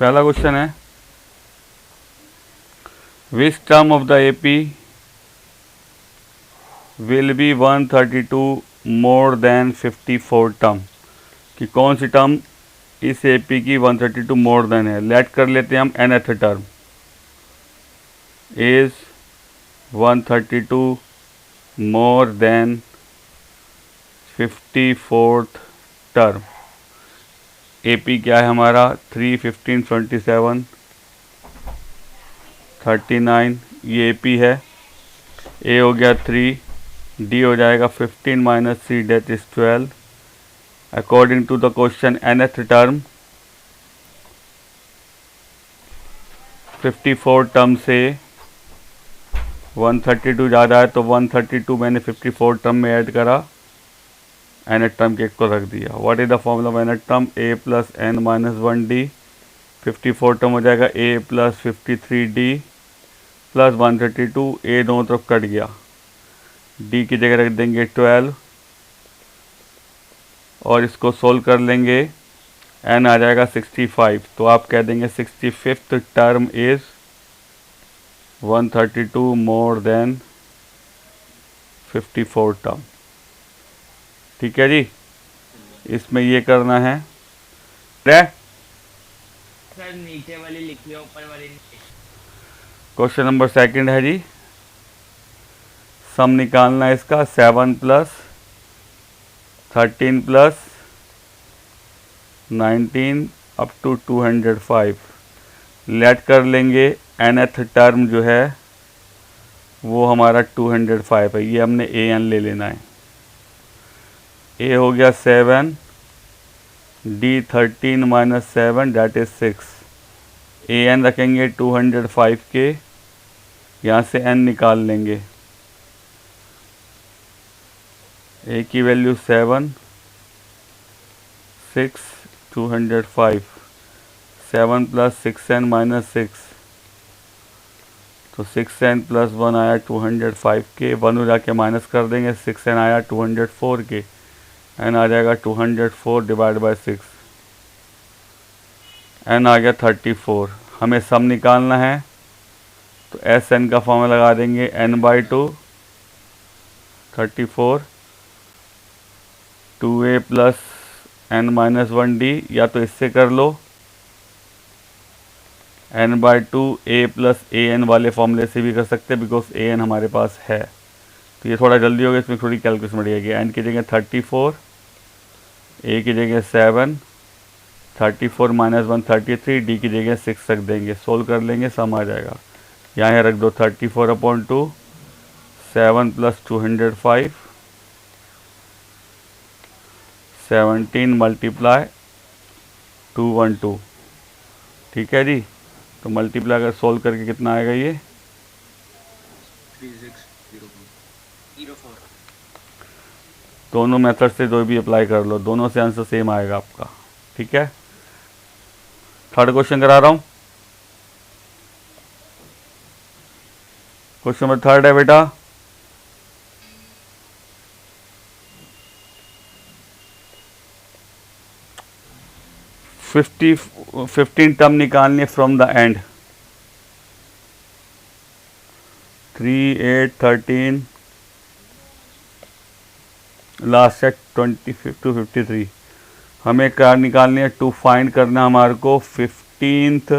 पहला क्वेश्चन है, which term of the AP will be 132 more than 54 term, कि कौन सी टर्म इस एपी की 132 मोर देन है। लेट कर लेते हैं हम nth term is 132 more than 54th term. AP क्या है हमारा, 3, 15, 27, 39, ये एपी है। ए हो गया 3, डी हो जाएगा 15 minus c that is 12। According to the question nth term 54 term से 132 ज़्यादा है, तो 132 मैंने 54 टर्म में ऐड करा, nth टर्म के एक को रख दिया। What is the formula of nth term, a plus n minus 1d। 54 term हो जाएगा a plus 53d plus 132, a दोनों तरफ कट गया, d की जगह रख देंगे 12 और इसको सोल्व कर लेंगे, n आ जाएगा 65। तो आप कह देंगे 65th term is 132 more than 54 term. ठीक है जी, इसमें ये करना है। सर नीचे वाली लिखी है, ऊपर वाली नहीं। क्वेश्चन नंबर सेकंड है जी, सम निकालना है इसका, 7 plus 13 plus 19 up to 205। Let कर लेंगे nth टर्म जो है वो हमारा 205 है, ये हमने an ले लेना है। a हो गया 7, d 13 minus 7 that is 6, an रखेंगे 205 के, यहाँ से n निकाल लेंगे। a की वैल्यू 7, 6, 205, 7 प्लस 6n माइनस 6, तो 6n प्लस 1 आया 205 के, 1 जाके माइनस कर देंगे, 6n आया 204 के, n आ जाएगा 204 डिवाइड बाय 6, n आ गया 34। हमें सम निकालना है तो Sn का फॉर्मूला लगा देंगे, n/2 34 2a plus n minus 1d, या तो इससे कर लो n/2 a प्लस an वाले फॉर्मूले से भी कर सकते हैं, बिकॉज an हमारे पास है। तो ये थोड़ा जल्दी हो गया, इसमें थोड़ी कैलकुलेशन बढ़ जाएगी। n की जगह 34, a की जगह 7, 34 माइनस 1 33, d की जगह 6 रख देंगे, सोल्व कर लेंगे, सम आ जाएगा। यहाँ रख दो 34/2, 7 प्लस 205, 17 मल्टीप्लाई 212। ठीक है जी, तो मल्टीप्लाई अगर सोल्व करके कितना आएगा ये 3604। दोनों मेथड से जो भी अप्लाई कर लो, दोनों से आंसर सेम आएगा आपका। ठीक है, थर्ड क्वेश्चन करा रहा हूँ। क्वेश्चन नंबर थर्ड है बेटा, फिफ्टी 15 टर्म निकालने फ्रॉम द एंड, 3, 8, 13 लास्ट है 25 to 53। हमें क्या निकालनी है, टू फाइंड करना हमारे को 15th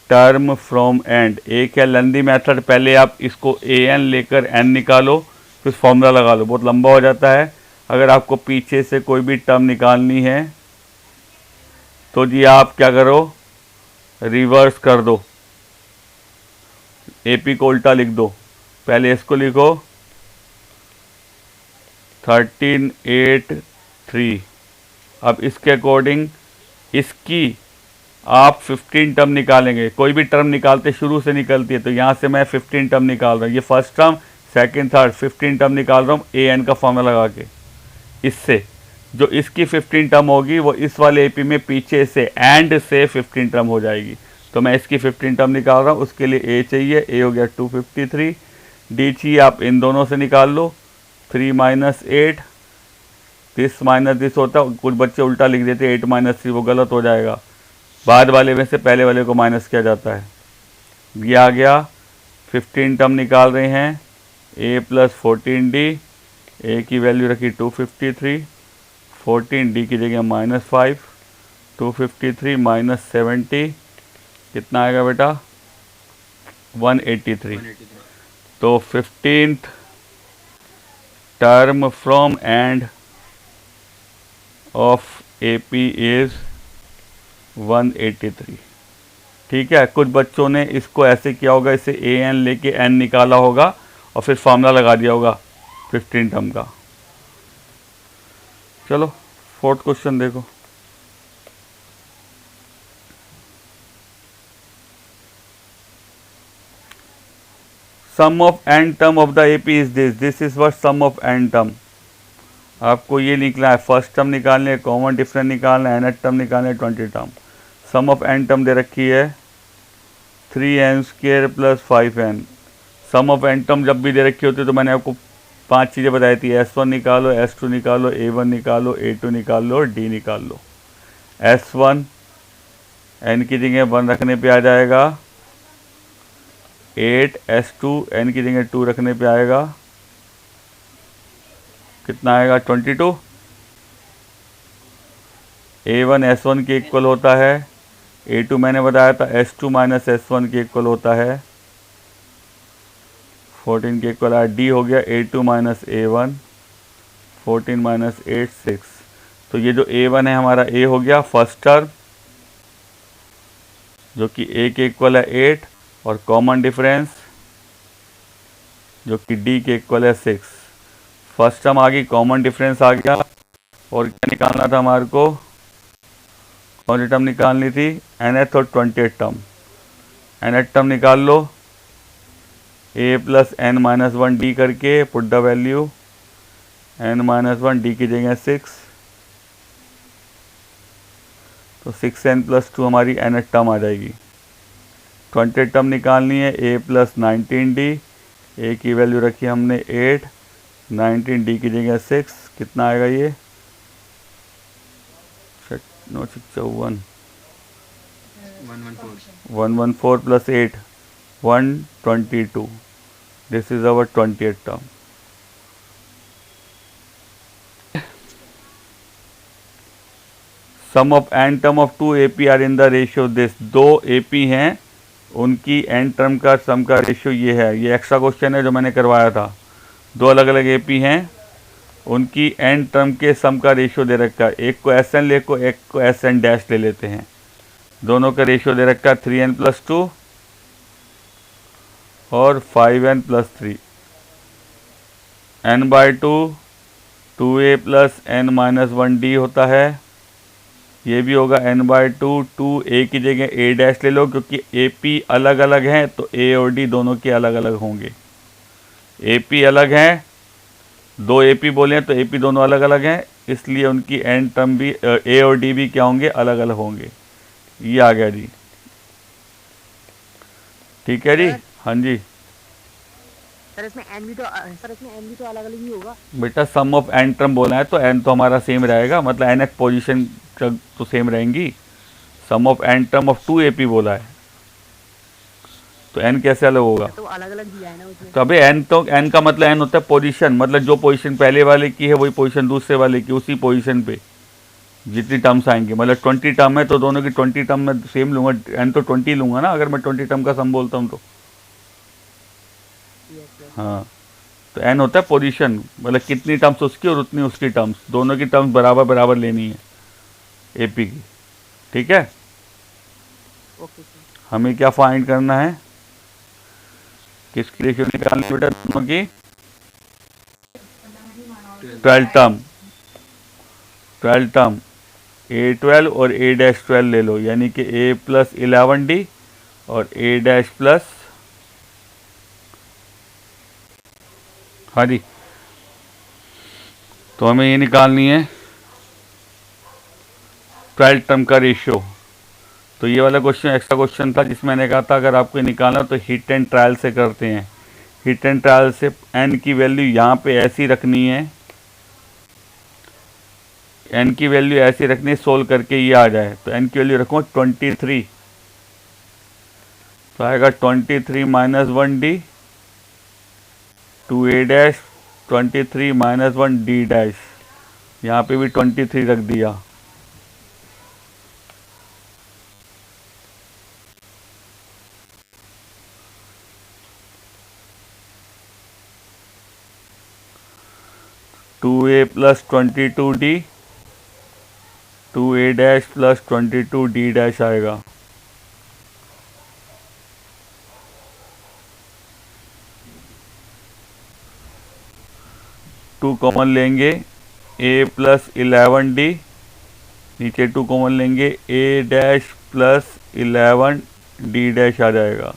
टर्म फ्रॉम एंड। एक है लेंदी मेथड, पहले आप इसको an लेकर n निकालो, फिर फॉर्मूला लगा लो, बहुत लंबा हो जाता है। अगर आपको पीछे से कोई भी टर्म निकालनी है तो जी आप क्या करो, रिवर्स कर दो, AP को उल्टा लिख दो। पहले इसको लिखो 13, 8, 3। अब इसके अकॉर्डिंग इसकी आप 15 टर्म निकालेंगे। कोई भी टर्म निकालते शुरू से निकलती है, तो यहाँ से मैं 15 टर्म निकाल रहा हूँ। ये first term, second, third, 15 term निकाल रहा हूँ an का फॉर्मूला लगा के। इससे जो इसकी 15 टर्म होगी वो इस वाले AP में पीछे से एंड से 15 टर्म हो जाएगी। तो मैं इसकी 15 टर्म निकाल रहा हूँ, उसके लिए a चाहिए, a हो गया 253, d चाहिए, आप इन दोनों से निकाल लो, 3 माइनस 8, दिस माइनस दिस होता है, कुछ बच्चे उल्टा लिख देते 8 माइनस 3, वो गलत हो जाएगा। बाद वाले में से पहले वाले को माइनस किया जाता है। ये आ गया। 15 टर्म निकाल रहे हैं, a प्लस 14d, a की वैल्यू रखी 253, 14d की जगह -5, 253 माइनस 70 कितना आएगा बेटा? 183। तो 15th term from end of AP is 183। ठीक है, कुछ बच्चों ने इसको ऐसे किया होगा, इसे AN लेके N निकाला होगा और फिर फार्मूला लगा दिया होगा 15 टर्म का। चलो 4th क्वेश्चन देखो। Sum of n term of the AP is this is what sum of n term. आपको ये निकला है, फर्स्ट टर्म निकालने है, कॉमन डिफरेंस निकालना है, nth टर्म निकालना है, 20 term. Sum of n term दे रखी है 3n² plus 5n। Sum of n term जब भी दे रखी होती है तो मैंने आपको 5 चीज़ें बताई थी, S1 निकालो, S2 निकालो, A1 निकालो, A2 निकाल लो और D निकाल लो। S1 n की जगह 1 रखने पे आ जाएगा 8, S2 n की जगह 2 रखने पे आएगा कितना आएगा? 22। A1 S1 के इक्वल होता है, A2 मैंने बताया था S2 माइनस S1 के इक्वल होता है, 14 के इक्वल है। D हो गया A2 माइनस A1, 14 माइनस 8 6। तो ये जो A1 है हमारा A हो गया फर्स्ट टर्म जो कि A के इक्वल है 8 और कॉमन डिफरेंस जो कि D के इक्वल है 6। फर्स्ट टर्म आ गई, कॉमन डिफरेंस आ गया और क्या निकालना था हमारे को? कौन सी टर्म निकालनी थी? nth और 20th टर्म। nth टर्म निकाल लो, a plus n minus 1 d करके put the value n minus 1 d की जगह 6, तो 6n प्लस 2 हमारी nth टर्म आ जाएगी। 20th टर्म निकालनी है, a प्लस 19d, a की वैल्यू रखी हमने 8, 19d की जगह 6, कितना आएगा ये? 9 114 plus 8 122। This is our 20th term. Sum of n term of 2 AP are in the ratio this. 2 AP हैं, उनकी n टर्म का सम का रेशियो ये है। ये एक्स्ट्रा क्वेश्चन है जो मैंने करवाया था। 2 अलग अलग AP हैं, उनकी n टर्म के सम का रेशियो दे रखा है। एक को SN ले को एक को SN डैश ले लेते हैं। दोनों का रेशियो दे रखा है 3n प्लस 2 और 5n plus 3। n/2 2a plus n minus 1d होता है। ये भी होगा n/2 2a की जगह a डैश ले लो, क्योंकि AP अलग अलग हैं तो a और d दोनों के अलग अलग होंगे। AP अलग हैं, 2 AP बोले तो AP दोनों अलग अलग हैं, इसलिए उनकी n टर्म भी a और d भी क्या होंगे? अलग अलग होंगे। ये आ गया जी, ठीक है जी। हाँ जी सर इसमें n भी तो अलग अलग ही होगा बेटा। सम ऑफ n टर्म बोला है तो n तो हमारा सेम रहेगा, मतलब nth पोजीशन तो सेम रहेंगी। Sum of n term of 2 AP बोला है तो n कैसे अलग होगा? तो अलग अलग दिया है ना उसमें। तो अबे n तो n का मतलब n होता है पोजीशन, मतलब जो पोजीशन पहले वाले की है वही पोजीशन दूसरे वाले की, उसी पोजीशन पे जितनी टर्म्स आएंगे। मतलब 20 टर्म है तो दोनों की 20 टर्म में सेम लूंगा, n तो 20 लूंगा ना अगर मैं 20 टर्म का सम बोलता हूँ तो। हाँ, तो n होता है पोजीशन, मतलब कितनी टर्म्स उसकी और उतनी उसकी टर्म्स, दोनों की टर्म्स बराबर बराबर लेनी है AP की। ठीक है, ओके सर। हमें क्या फाइंड करना है? किसकी रेशियो निकालनी बेटा? दोनों की 12 टर्म, 12 टर्म A12 और A-12 ले लो, यानी कि A प्लस 11D और A डैश प्लस, हाँ जी। तो हमें ये निकालनी है 12 टर्म का रेशियो। तो ये वाला क्वेश्चन एक्स्ट्रा क्वेश्चन था जिसमें मैंने कहा था अगर आपको निकालना तो हिट एंड ट्रायल से करते हैं। हिट एंड ट्रायल से n की वैल्यू यहाँ पे ऐसी रखनी है एन की वैल्यू ऐसी रखनी सोल्व करके ये आ जाए। तो एन की वैल्यू रखो 23, तो आएगा 23 minus 1d 2a dash 23 minus 1d dash, यहाँ पे भी 23 रख दिया। Two A plus 22d 2a dash plus 22d dash आएगा। टू कॉमन लेंगे a प्लस 11d, नीचे 2 कॉमन लेंगे a dash plus 11d dash आ जाएगा।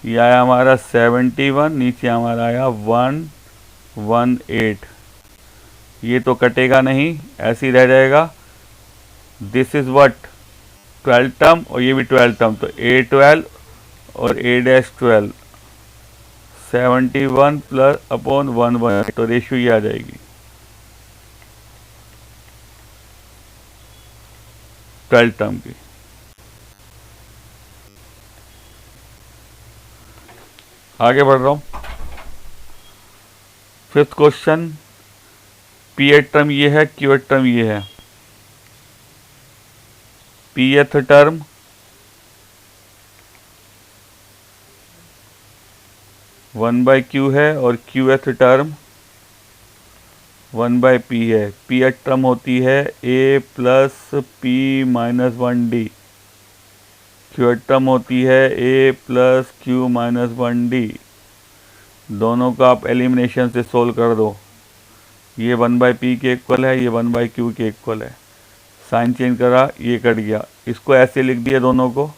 ये आया हमारा 71, नीचे हमारा आया 118। ये तो कटेगा नहीं, ऐसे ही रह जाएगा। दिस इज व्हाट 12 टर्म और ये भी 12 टर्म, तो a 12 और a डैश 12 71 प्लस अपॉन 118, तो रेशियो ये आ जाएगी 12 टर्म की। आगे बढ़ रहा हूँ। Fifth question, P th term ये है, क्यू एथ टर्म ये है। Pth term one by Q है और Qth term 1 by P है। पी एथ टर्म होती है A plus P minus 1d, Qth term होती है A plus Q minus 1d। दोनों का आप एलिमिनेशन से सोल्व कर दो। ये 1 बाई पी के इक्वल है, ये 1 बाई क्यू के इक्वल है। साइन चेंज करा, ये कट गया। इसको ऐसे लिख दिया दोनों को,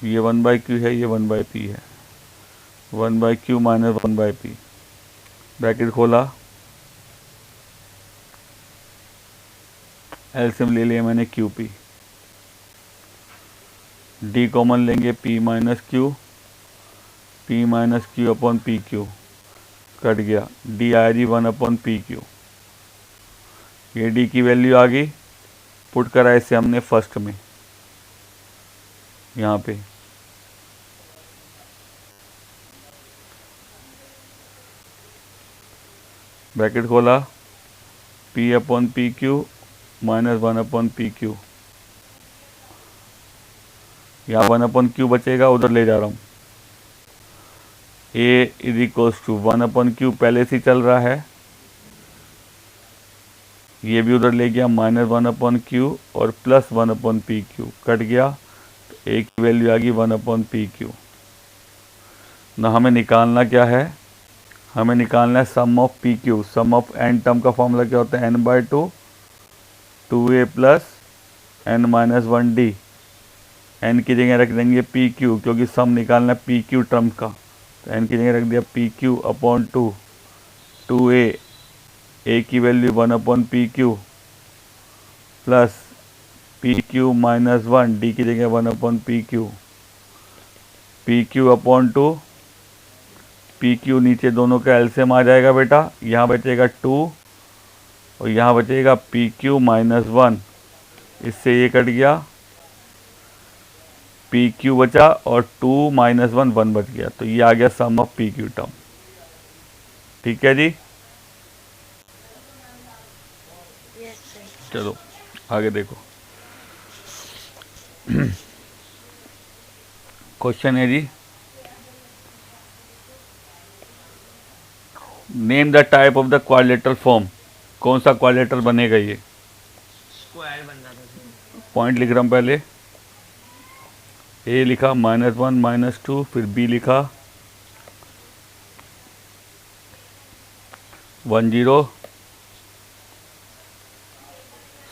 ये 1 बाई क्यू है, ये 1 बाई पी है। 1 by Q minus 1 by P, bracket खोला, एलसीएम ले लिया मैंने क्यू पी। डी कॉमन लेंगे P minus Q upon P Q, cut गया। डी आया जी 1 अपॉन पी क्यू। ये डी की वैल्यू आ गई, पुट करा इसे हमने फर्स्ट में, यहाँ पे ब्रैकेट खोला, P upon P Q minus 1 upon P Q. यहाँ 1 अपॉन क्यू बचेगा, उधर ले जा रहा हूँ। A is equals to 1 upon Q पहले से चल रहा है, ये भी उधर ले गया, माइनस 1 अपॉन क्यू और plus 1 upon P Q, cut गया। तो ए की वैल्यू आ गई 1 अपॉन पी क्यू। ना हमें निकालना क्या है, हमें निकालना है sum of P Q. Sum of N term का फॉर्मूला क्या होता है, N by 2 2a plus N minus 1d। N की जगह रख देंगे पी क्यू, क्योंकि सम निकालना है पी क्यू टर्म का, तो एन की जगह रख दिया पी क्यू अपॉन 2a, ए की value 1 upon P Q plus P Q minus 1, D की जगह 1 upon P Q upon 2, P Q नीचे दोनों का एलसीएम आ जाएगा बेटा, यहाँ बचेगा 2 और यहाँ बचेगा पी क्यू माइनस 1, इससे ये कट गया, पी क्यू बचा और 2 माइनस 1 1 बच गया। तो ये आ गया sum of P Q term. ठीक है जी, चलो आगे देखो। क्वेश्चन है जी, name the type of the quadrilateral form. कौन सा क्वाड्रिलेटरल बनेगा ये? स्क्वायर बन रहा था। पॉइंट लिख रहा हूँ पहले। ए लिखा -1 -2, फिर बी लिखा 1 0,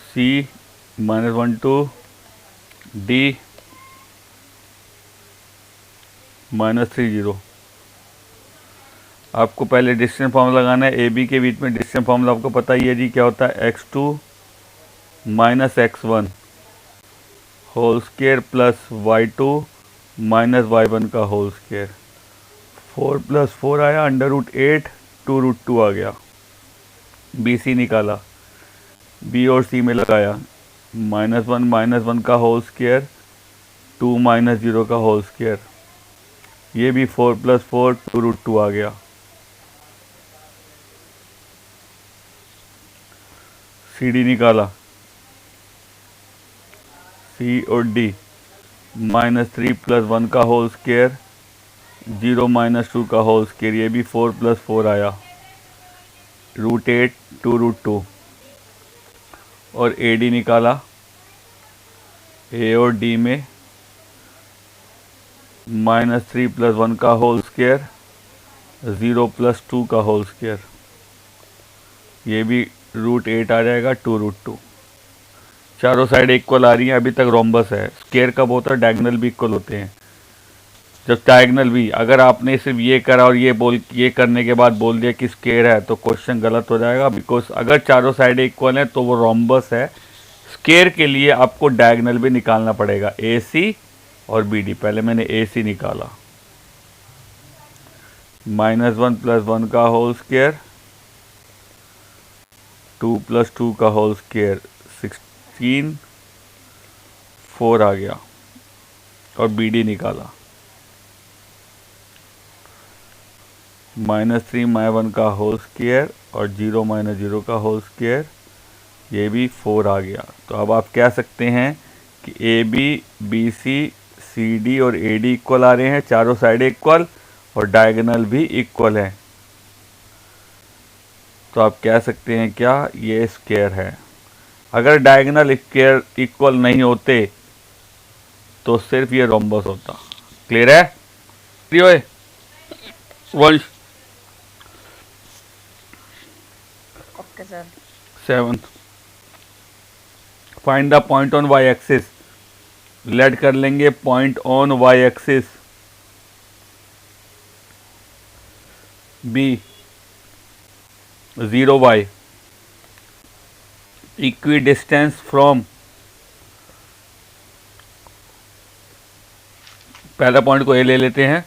सी -1 2, डी -3 0। आपको पहले डिस्टेंस फॉर्मूला लगाना है। ए बी के बीच में डिस्टेंस फॉर्मूला आपको पता ही है जी, क्या होता है, x2 minus x1 whole square plus y2 minus y1 का होल स्क्वायर। 4 + 4 आया, √8 2√2 आ गया। BC निकाला, B और C में लगाया, -1 का होल स्क्वायर 2 - 0 का होल स्क्वायर, ये भी 4 + 4 2√2 आ गया। CD निकाला, C और D, -3 + 1 का होल स्क्वायर 0 - 2 का होल स्क्वायर, ये भी 4 + 4 आया, √8 2√2। और AD निकाला, A और D में -3 + 1 का होल स्क्वायर 0 + 2 का होल स्क्वायर, ये भी √8 आ जाएगा 2√2। चारों साइड इक्वल आ रही हैं, अभी तक रोम्बस है। स्क्वायर कब होता है? डायगोनल भी इक्वल होते हैं। जब डायगोनल भी, अगर आपने सिर्फ ये करा और ये करने के बाद बोल दिया कि स्क्वायर है तो क्वेश्चन गलत हो जाएगा, बिकॉज अगर चारों साइड इक्वल हैं तो वो रोम्बस है। स्क्वायर के लिए आपको डायगोनल भी निकालना पड़ेगा, AC और BD। पहले मैंने AC निकाला, -1 + 1 का होल स्क्वायर 2 + 2 का होल स्क्वायर 16 4 आ गया। और BD निकाला, -3 - 1 का होल स्क्वायर और 0 - 0 का होल स्क्वायर, ये भी 4 आ गया। तो अब आप कह सकते हैं कि AB BC CD और AD इक्वल आ रहे हैं, चारों साइड इक्वल और डायगोनल भी इक्वल है। तो आप कह सकते हैं क्या? ये स्क्वायर है। अगर डायगोनल स्क्वायर इक्वल नहीं होते तो सिर्फ ये रोम्बस होता। क्लियर है? Vansh okay sir. 7, find the point on y axis. Let कर लेंगे point on y axis B 0y, equidistant from, पहला पॉइंट को A ले लेते हैं,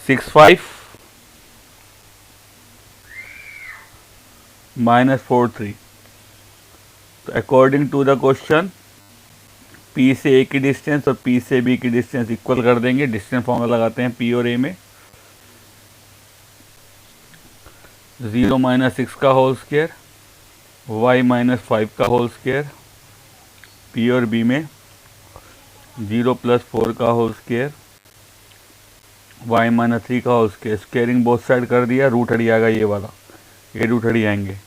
65 - 43। तो according to the question P से A की डिस्टेंस और P से B की डिस्टेंस इक्वल कर देंगे। डिस्टेंस फॉर्मूला लगाते हैं P और A में, 0 - 6 का होल स्क्वायर, y - 5 का होल स्क्वायर, P और B में 0 + 4 का होल स्क्वायर, y - 3 का whole square. Squaring both side कर दिया, रूट हट जाएगा ये वाला, ये रूट हट जाएंगे।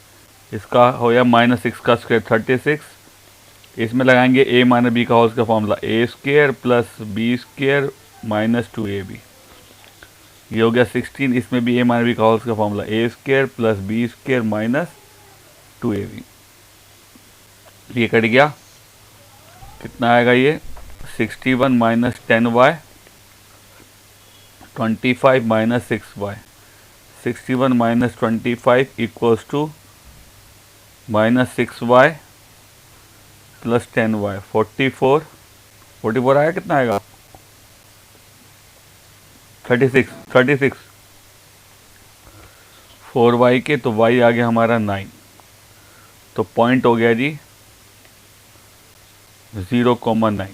इसका हो गया -6 का स्क्वायर 36। इसमें लगाएंगे A - B का होल का फॉर्मूला, A² + B² - 2AB, ये हो गया 16। इसमें भी A - B का होल का फॉर्मूला, A² + B² - 2AB, ये कट गया। कितना आएगा ये? 61 - 10y 25 - 6y, 61 - 25 equals to -6y + 10y, 44 आया। कितना आएगा? 36 4y के, तो y आ गया हमारा 9। तो पॉइंट हो गया जी 0,9।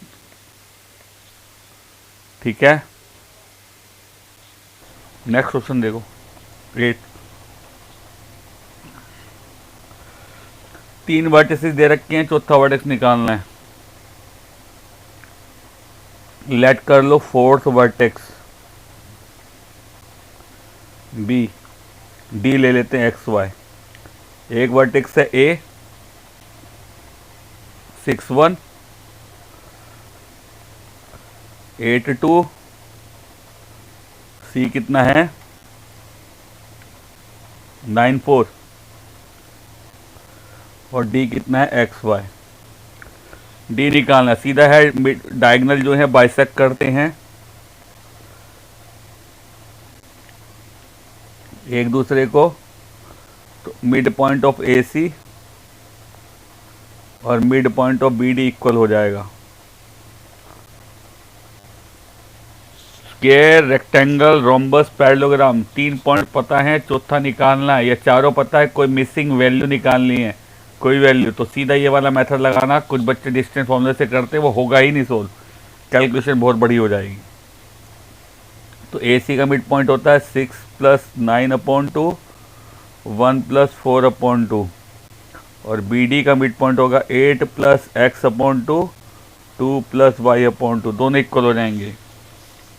ठीक है, नेक्स्ट क्वेश्चन देखो 8। 3 वर्टिसेस दे रखे हैं, चौथा वर्टेक्स निकालना है। लेट कर लो फोर्थ वर्टेक्स B, D ले लेते हैं XY। एक वर्टेक्स है A 61 82, C कितना है 94 और D कितना है XY। D निकालना सीधा है, डायगोनल जो है बाइसेक्ट करते हैं एक दूसरे को, तो मिड पॉइंट ऑफ AC और mid point of BD equal हो जाएगा। Square, rectangle, rhombus, parallelogram, 3 point पता है, चौथा निकालना है, या चारों पता है, कोई मिसिंग वैल्यू निकालनी है, कोई वैल्यू, तो सीधा ये वाला मेथड लगाना। कुछ बच्चे डिस्टेंस फॉर्मूले से करते, वो होगा ही नहीं सोल्व, कैलकुलेशन बहुत बड़ी हो जाएगी। तो ए सी का मिड पॉइंट होता है 6 + 9/2, 1 + 4/2, और बी डी का मिड पॉइंट होगा 8 + x/2, 2 + y/2, दोनों इक्वल हो जाएंगे।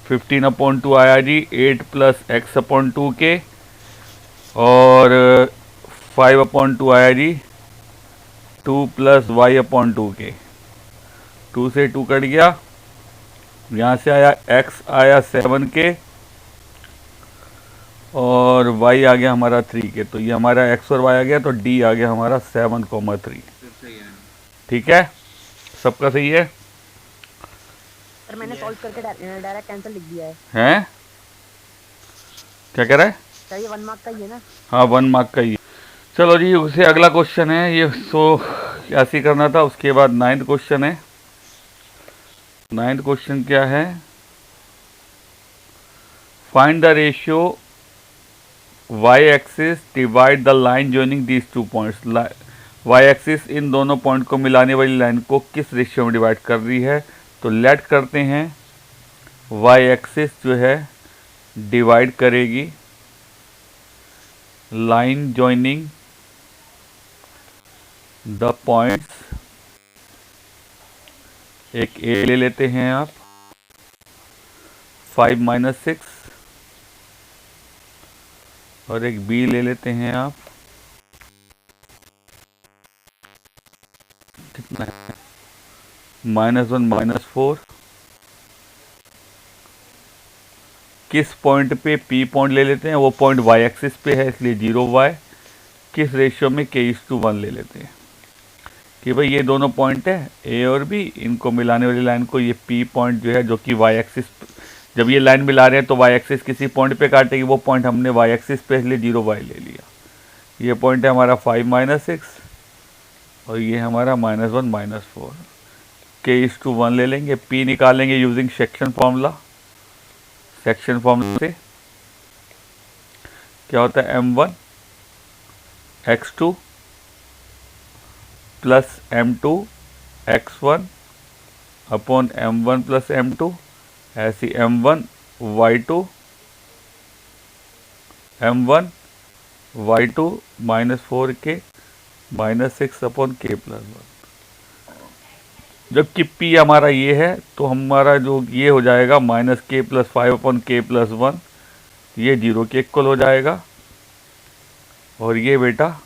15/2 आया जी 8 + x/2 के, और 5/2 आया जी 2 + y/2 के। 2 से 2 कट गया, यहाँ से आया x आया 7 के, और y आ गया हमारा 3 के। तो ये हमारा x और y आ गया, तो d आ गया हमारा 7,3। ठीक है, सबका सही है? सर मैंने सॉल्व करके डायरेक्ट आंसर लिख दिया है। हैं? क्या कह रहा है? सर ये 1 मार्क का ही है ना? हाँ, 1 मार्क का ही। चलो जी, उसे अगला क्वेश्चन है ये, सो ऐसे ही करना था। उसके बाद 9th क्वेश्चन है। 9th क्वेश्चन क्या है? Find the ratio y axis divide the line joining these 2 points. y axis इन दोनों पॉइंट को मिलाने वाली लाइन को किस रेशियो में डिवाइड कर रही है? तो लेट करते हैं y एक्सिस जो है डिवाइड करेगी लाइन जॉइनिंग द पॉइंट्स। एक a ले लेते हैं आप, 5 - 6, और एक b ले लेते हैं आप, कितना है, -1 - 4। किस पॉइंट पे p पॉइंट ले लेते हैं? वो पॉइंट y एक्सिस पे है, इसलिए 0y। किस रेशियो में k:1 ले लेते हैं कि भाई ये दोनों पॉइंट है a और b, इनको मिलाने वाली लाइन को ये p पॉइंट जो है, जो कि y एक्सिस, जब ये लाइन मिला रहे हैं तो y एक्सिस किसी पॉइंट पे काटेगी, वो पॉइंट हमने y एक्सिस पे, इसलिए 0y ले लिया। ये पॉइंट है हमारा 5 - 6, और ये हमारा -1 - 4। k:1 ले लेंगे, p निकालेंगे using section formula. Section formula से क्या होता है, m1 x2 + m2 x1 upon m1 + m2, ऐसी m1 y2 -4k -6/k+1। जबकि p हमारा ये है, तो हमारा जो ये हो जाएगा -k + 5/k+1, ये 0 के इक्वल हो जाएगा, और ये बेटा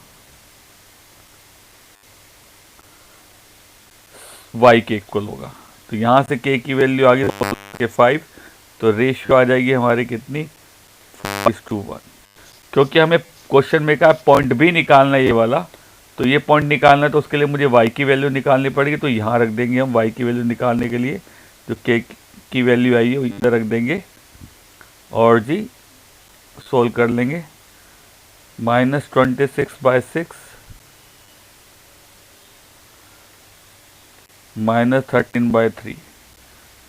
y के इक्वल होगा। तो यहाँ से k की वैल्यू आ गई 5, तो रेशियो आ जाएगी हमारी कितनी, 5:1। क्योंकि हमें क्वेश्चन में कहा पॉइंट भी निकालना है ये वाला, तो ये पॉइंट निकालना है, तो उसके लिए मुझे y की वैल्यू निकालनी पड़ेगी। तो यहाँ रख देंगे हम y की वैल्यू निकालने के लिए, जो k की वैल्यू आई है वो इधर रख देंगे, और जी सोल्व कर लेंगे। -26/6 -13/3,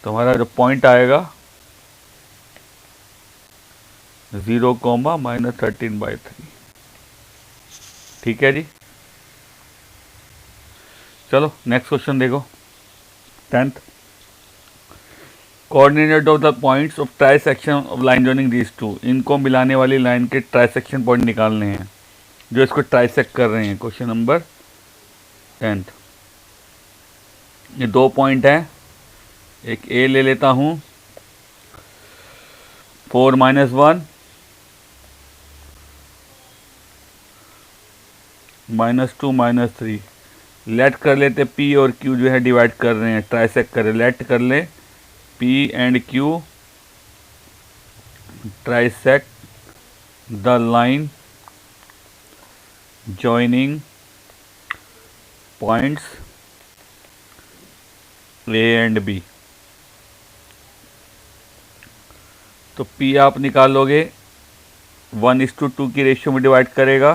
तो हमारा जो पॉइंट आएगा 0, -13/3। ठीक है जी, चलो नेक्स्ट क्वेश्चन देखो। 10th, coordinate of the points of trisection of line joining these two. इनको मिलाने वाली लाइन के ट्राइसेक्शन पॉइंट निकालने हैं, जो इसको ट्राइसेक्ट कर रहे हैं। क्वेश्चन नंबर 10th, ये 2 पॉइंट है, एक A ले लेता हूँ 4 - 1 -2 - 3। लेट कर लेते P और Q जो है डिवाइड कर रहे हैं, ट्राइसेक्ट कर रहे, लेट कर ले P and Q trisect the line joining points A and B। तो P आप निकालोगे 1:2 की रेशियो में डिवाइड करेगा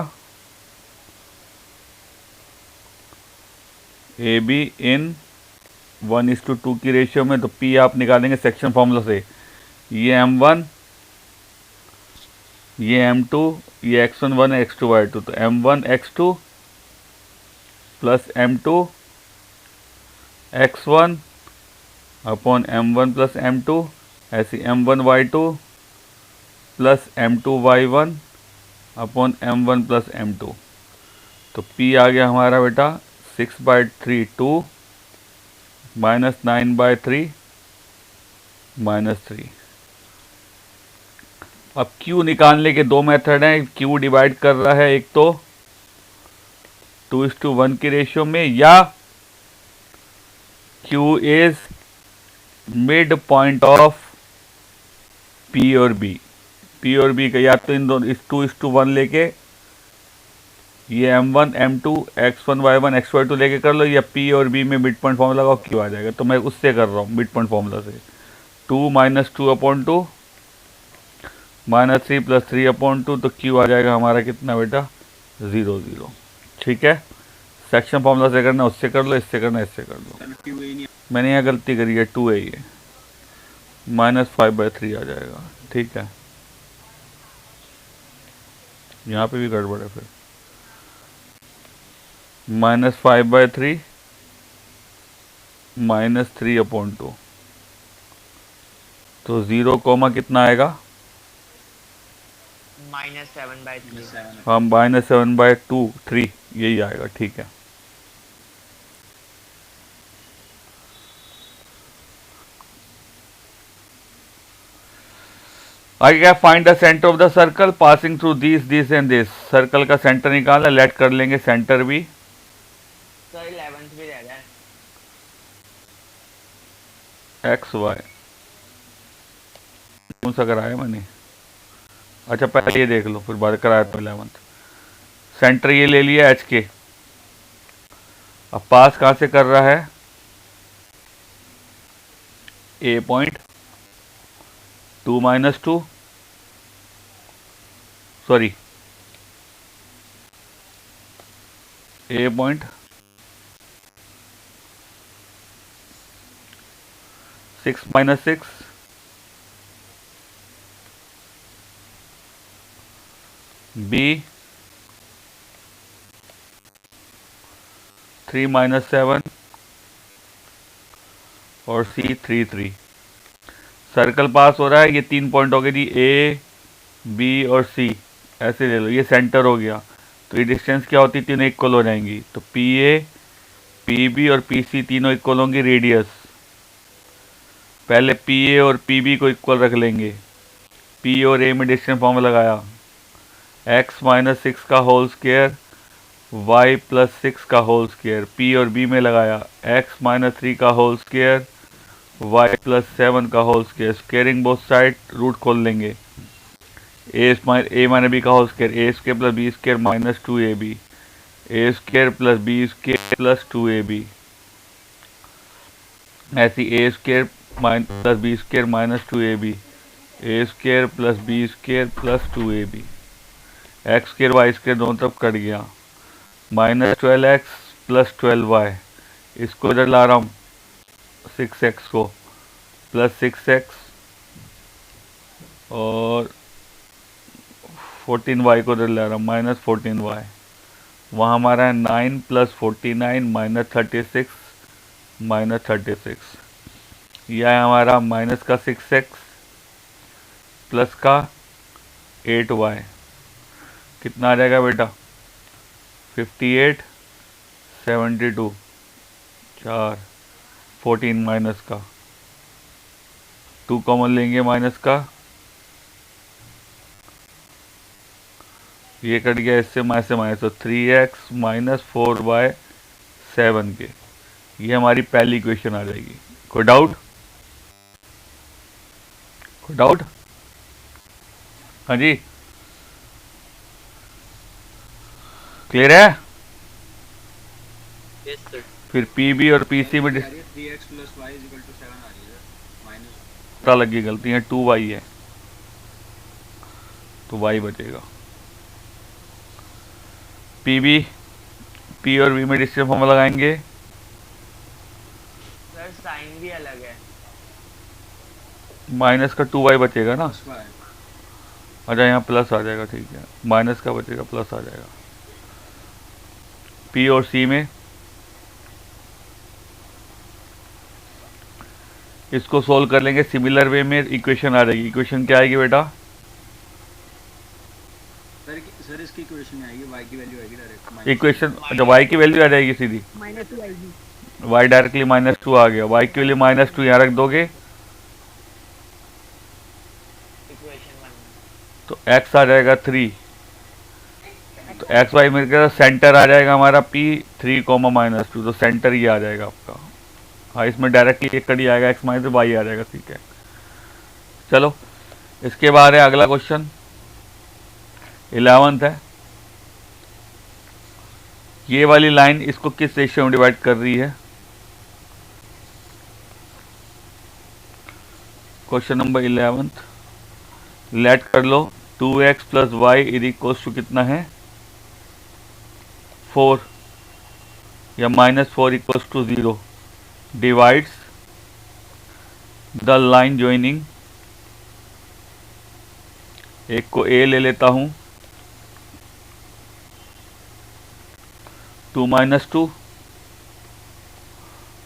AB इन 1:2 की रेशियो में। तो P आप निकालेंगे सेक्शन फॉर्मूला से, ये m1, ये m2, ये x1 1 है, x2 y2, तो m1 x2 plus m2 x1 upon m1 plus m2, ऐसे m1 y2 plus m2 y1 upon m1 plus m2। तो p आ गया हमारा बेटा 6/3 2 माइनस 9/3 -3। अब q निकालने के दो मेथड हैं। q डिवाइड कर रहा है एक तो 2:1 की रेशियो में, या q is mid point of p और b। p और b का या तो इन दोनों 2:1 लेके ये m1 m2 x1 y1 x y2 लेके कर लो, या p और b में मिड पॉइंट फॉर्मूला लगाओ, q आ जाएगा। तो मैं उससे कर रहा हूँ मिड पॉइंट फॉर्मूला से। 2 - 2/2 -3 + 3/2, तो q आ जाएगा हमारा कितना बेटा 0 0। ठीक है, सेक्शन फॉर्मूला से करना उससे कर लो, इससे करना इससे कर लो। मैंने यहाँ गलती करी है, 2 है ये, -5/3 आ जाएगा। ठीक है, यहाँ पे भी गड़बड़ है फिर। -5/3 -3/2, तो 0, कितना आएगा? -7/3। हाँ, -7/2 3 यही आएगा। ठीक है, आगे क्या? Find the centre of the circle passing through this and this. Circle का सेंटर निकालना, लेट कर लेंगे सेंटर भी। सर 11th भी रह रहा है। एक्स वाई कौन सा कराया मैंने? अच्छा, पहले ये देख लो, फिर बाद कराया तो 11th। सेंटर ये ले लिया एच के। अब पास कहाँ से कर रहा है? ए पॉइंट 2 - 2 सॉरी ए पॉइंट 6 - 6 बी 3 - 7 और सी 3 3। सर्कल पास हो रहा है, ये 3 पॉइंट हो गए जी, ए बी और सी, ऐसे ले लो। ये सेंटर हो गया, तो ये डिस्टेंस क्या होती? तीनों इक्वल हो जाएंगी। तो पी ए, पी बी और पी सी तीनों इक्वल होंगी रेडियस। पहले पी ए और पी बी को इक्वल रख लेंगे। पी और ए में डिस्टेंस फॉर्मूला लगाया, x - 6 का होल स्क्वायर y + 6 का होल स्क्वायर। पी और बी में लगाया x - 3 का होल स्क्वायर y + 7 का whole square. Squaring both side, root खोल लेंगे। ए - b का whole square, a² + b² -2ab, a² + b² + 2ab। ऐसी a² + b² -2ab, a² + b² + 2ab। x² y² दोनों तरफ कट गया। -12x + 12y, इसको इधर ला रहा हूँ 6x को, प्लस 6x और 14y को इधर ला रहा हूँ -14y। वहाँ हमारा है 9 + 49 -36 -36। यह है हमारा माइनस का 6x प्लस का 8y। कितना आ जाएगा बेटा? 58 72 4 14 माइनस का 2 कॉमन लेंगे, माइनस का ये कट गया, इससे माइनस, तो 3x - 4y 7 के। ये हमारी पहली इक्वेशन आ जाएगी। कोई डाउट? कोई डाउट? हाँ जी, क्लियर है? Yes sir. फिर पी बी और पी सी में 3x + y = 7 आ रही है माइनस। पता लगी गलती है, 2y है तो y बचेगा। पी बी, पी और बी में डिस्टेंस फॉर्मूला लगाएंगे। सर साइन भी अलग है। माइनस का 2y बचेगा ना। Plus y. अच्छा यहाँ प्लस आ जाएगा, ठीक है, माइनस का बचेगा प्लस आ जाएगा। पी और सी में इसको सोल्व कर लेंगे सिमिलर वे में, इक्वेशन आ जाएगी। इक्वेशन क्या आएगी बेटा? सर इसकी इक्वेशन में आएगी y की वैल्यू आएगी डायरेक्ट इक्वेशन, अच्छा y की वैल्यू आ जाएगी सीधी, -2 आएगी। y डायरेक्टली -2 आ गया। y के लिए -2 यहाँ रख दोगे इक्वेशन 1 तो x आ जाएगा 3, तो एक्स वाई मिलकर सेंटर आ जाएगा हमारा P 3, -2, तो सेंटर ये आ जाएगा आपका। हाँ इसमें डायरेक्टली एक कड़ी आएगा, x माइनस वाई आ जाएगा, ठीक है। चलो इसके बाद है अगला क्वेश्चन, 11th है। ये वाली लाइन इसको किस रेशियो में डिवाइड कर रही है? क्वेश्चन नंबर 11th, लेट कर लो 2x + y is equals to कितना है 4 या -4 equals to 0 divides the line joining, एक को A ले लेता हूं 2 - 2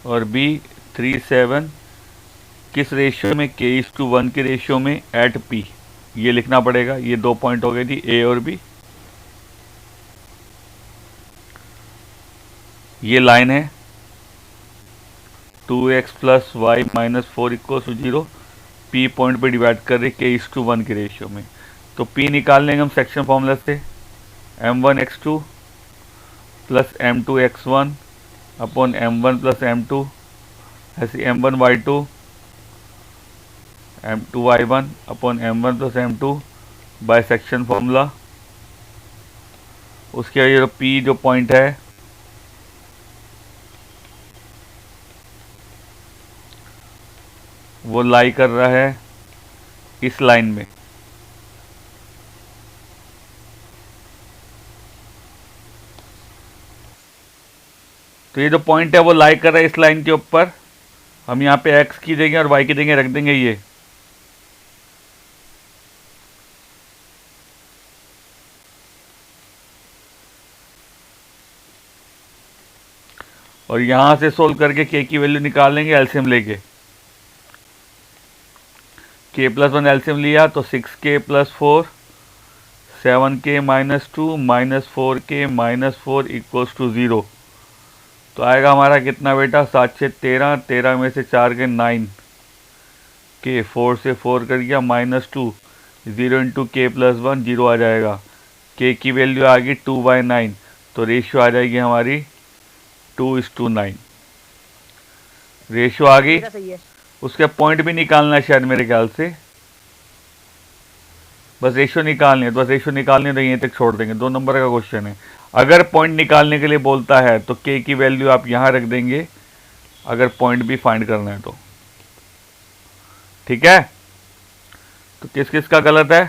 और B 3 7 किस रेशियो में? k:1 के रेशियो में एट P। ये लिखना पड़ेगा, ये 2 पॉइंट हो गए थी A और B। ये लाइन है 2x + y - 4 = 0, P पॉइंट पे डिवाइड कर रहे k:1 के रेशियो में। तो P निकाल लेंगे हम सेक्शन फॉर्मूला से, m1x2 + m2x1 upon m1 + m2, ऐसे m1y2 m2y1 upon m1 + m2 by section formula. उसके ये P जो पॉइंट है वो लाई कर रहा है इस लाइन में, तो ये जो पॉइंट है वो लाई कर रहा है इस लाइन के ऊपर। हम यहाँ पे x की देंगे और y की देंगे, रख देंगे ये, और यहां से सोल्व करके k की वैल्यू निकाल लेंगे एलसीएम लेके। k + 1 एलसीएम लिया तो 6k + 4 7k - 2 -4k - 4 = 0। तो आएगा हमारा कितना बेटा? 7 6 13, 13 में से 4 के 9, k 4 से 4 कर दिया -2, 0 × k + 1 0 आ जाएगा। k की वैल्यू आ गई 2/9, तो रेशियो आ जाएगी हमारी 2:9। रेशियो आ गई। मेरा सही है। उसके पॉइंट भी निकालना है शायद मेरे ख्याल से, बस रेशियो निकालनी है, तो बस रेशियो निकालनी है तो यहीं तक छोड़ देंगे। 2 नंबर का क्वेश्चन है। अगर पॉइंट निकालने के लिए बोलता है तो k की वैल्यू आप यहाँ रख देंगे, अगर पॉइंट भी फाइंड करना है तो, ठीक है। तो किस किस का गलत है?